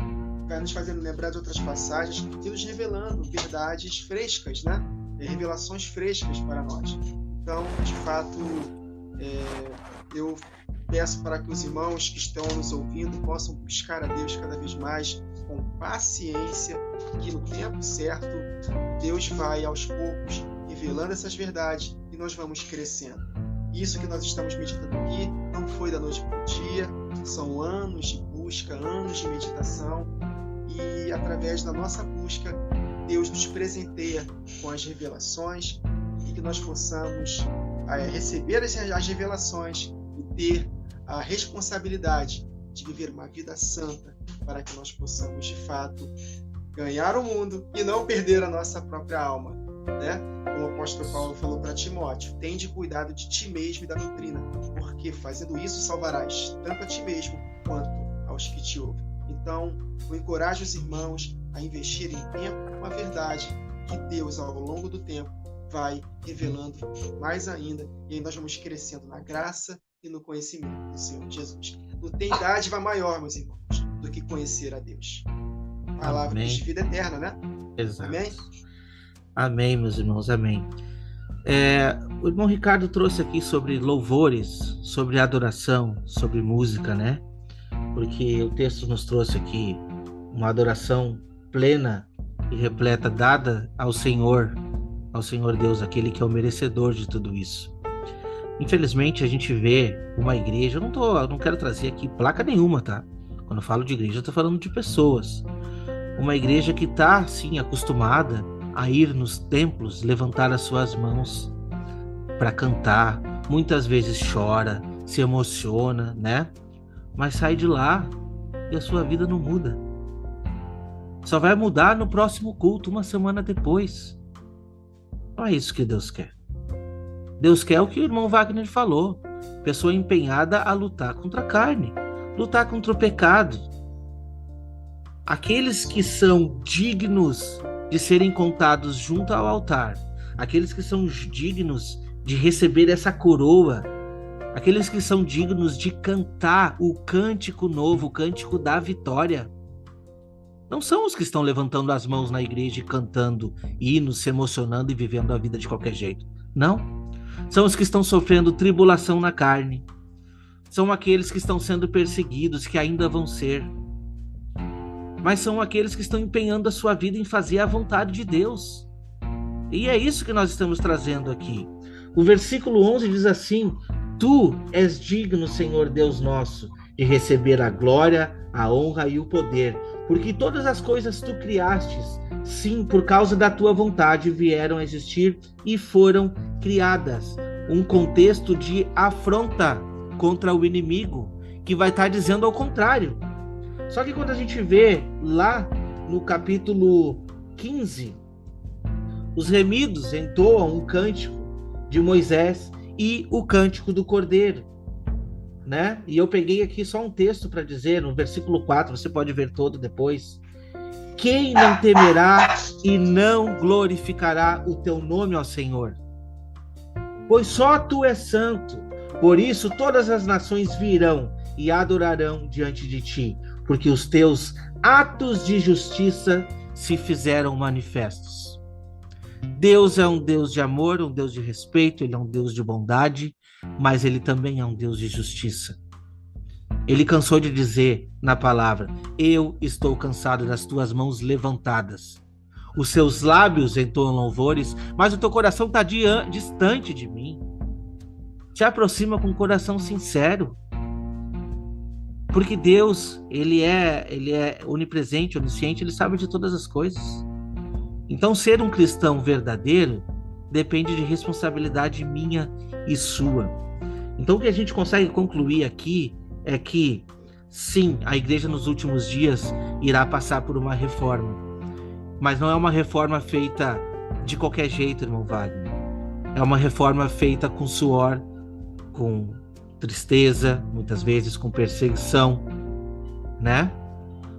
vai nos fazendo lembrar de outras passagens e nos revelando verdades frescas, né? Revelações frescas para nós. Então, de fato, eu peço para que os irmãos que estão nos ouvindo possam buscar a Deus cada vez mais com paciência, que no tempo certo Deus vai aos poucos revelando essas verdades e nós vamos crescendo. Isso que nós estamos meditando aqui não foi da noite para o dia, são anos de busca, anos de meditação, e através da nossa busca Deus nos presenteia com as revelações e que nós possamos receber as revelações e ter a responsabilidade de viver uma vida santa para que nós possamos, de fato, ganhar o mundo e não perder a nossa própria alma, né? Como o apóstolo Paulo falou para Timóteo, tende cuidado de ti mesmo e da doutrina, porque fazendo isso salvarás tanto a ti mesmo quanto aos que te ouvem. Então, eu encorajo os irmãos a investirem tempo com a verdade que Deus, ao longo do tempo, vai revelando mais ainda, e aí nós vamos crescendo na graça e no conhecimento do Senhor Jesus. Não tem dádiva maior, meus irmãos, do que conhecer a Deus. Palavra de vida eterna, né? Exato. Amém? Amém, meus irmãos, amém. O irmão Ricardo trouxe aqui sobre louvores, sobre adoração, sobre música, né? Porque o texto nos trouxe aqui uma adoração plena e repleta dada ao Senhor Deus, aquele que é o merecedor de tudo isso. Infelizmente a gente vê uma igreja, eu não quero trazer aqui placa nenhuma, tá? Quando eu falo de igreja, eu tô falando de pessoas. Uma igreja que tá, sim, acostumada a ir nos templos, levantar as suas mãos para cantar, muitas vezes chora, se emociona, né? Mas sai de lá e a sua vida não muda. Só vai mudar no próximo culto, uma semana depois. Não é isso que Deus quer. Deus quer o que o irmão Wagner falou. Pessoa empenhada a lutar contra a carne, lutar contra o pecado. Aqueles que são dignos de serem contados junto ao altar, aqueles que são dignos de receber essa coroa, aqueles que são dignos de cantar o cântico novo, o cântico da vitória, não são os que estão levantando as mãos na igreja e cantando hinos, se emocionando e vivendo a vida de qualquer jeito. Não. São os que estão sofrendo tribulação na carne. São aqueles que estão sendo perseguidos, que ainda vão ser. Mas são aqueles que estão empenhando a sua vida em fazer a vontade de Deus. E é isso que nós estamos trazendo aqui. O versículo 11 diz assim: Tu és digno, Senhor Deus nosso, de receber a glória, a honra e o poder, porque todas as coisas tu criastes, sim, por causa da tua vontade vieram a existir e foram criadas. Um contexto de afronta contra o inimigo, que vai estar dizendo ao contrário. Só que quando a gente vê lá no capítulo 15, os remidos entoam um cântico de Moisés e o cântico do Cordeiro, né? E eu peguei aqui só um texto para dizer, no versículo 4, você pode ver todo depois. Quem não temerá e não glorificará o teu nome, ó Senhor? Pois só tu és santo, por isso todas as nações virão e adorarão diante de ti, porque os teus atos de justiça se fizeram manifestos. Deus é um Deus de amor, um Deus de respeito, ele é um Deus de bondade, mas ele também é um Deus de justiça. Ele cansou de dizer na palavra: eu estou cansado das tuas mãos levantadas. Os seus lábios entoam louvores, mas o teu coração está distante de mim. Se aproxima com um coração sincero. Porque Deus, ele é onipresente, onisciente, ele sabe de todas as coisas. Então, ser um cristão verdadeiro depende de responsabilidade minha e sua. Então, o que a gente consegue concluir aqui é que, sim, a igreja nos últimos dias irá passar por uma reforma. Mas não é uma reforma feita de qualquer jeito, irmão Wagner. É uma reforma feita com suor, com tristeza, muitas vezes com perseguição, né?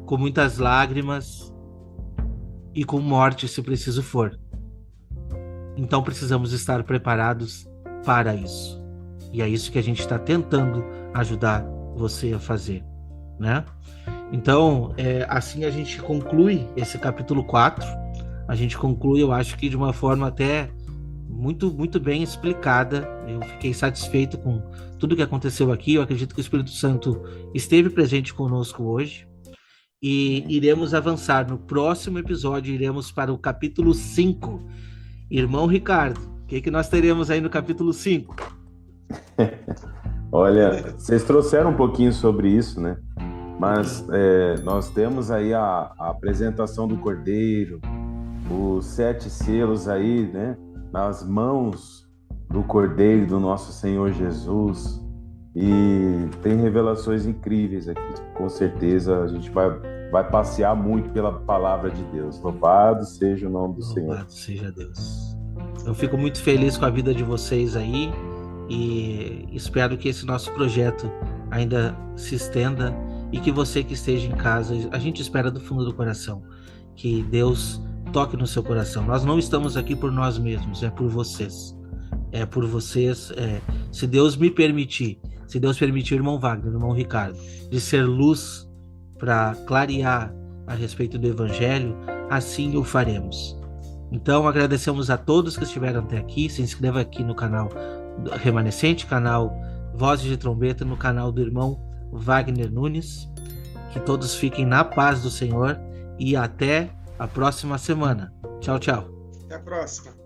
Com muitas lágrimas e com morte, se preciso for. Então precisamos estar preparados para isso. E é isso que a gente está tentando ajudar você a fazer, né? Então, assim a gente conclui esse capítulo 4. A gente conclui, eu acho que de uma forma até muito, muito bem explicada. Eu fiquei satisfeito com tudo que aconteceu aqui. Eu acredito que o Espírito Santo esteve presente conosco hoje. E iremos avançar. No próximo episódio, iremos para o capítulo 5. Irmão Ricardo, o que nós teremos aí no capítulo 5? Olha, vocês trouxeram um pouquinho sobre isso, né? Mas nós temos aí a apresentação do Cordeiro, os 7 selos aí, né? Nas mãos do Cordeiro, do nosso Senhor Jesus. E tem revelações incríveis aqui. Com certeza a gente vai passear muito pela palavra de Deus. Louvado seja o nome do Senhor. Louvado seja Deus. Eu fico muito feliz com a vida de vocês aí e espero que esse nosso projeto ainda se estenda e que você que esteja em casa, a gente espera do fundo do coração que Deus toque no seu coração. Nós não estamos aqui por nós mesmos, é por vocês. É por vocês. Se Deus me permitir, se Deus permitir, irmão Wagner, irmão Ricardo, de ser luz para clarear a respeito do Evangelho, assim o faremos. Então, agradecemos a todos que estiveram até aqui. Se inscreva aqui no canal Remanescente, canal Vozes de Trombeta, no canal do irmão Wagner Nunes. Que todos fiquem na paz do Senhor e até a próxima semana. Tchau, tchau. Até a próxima.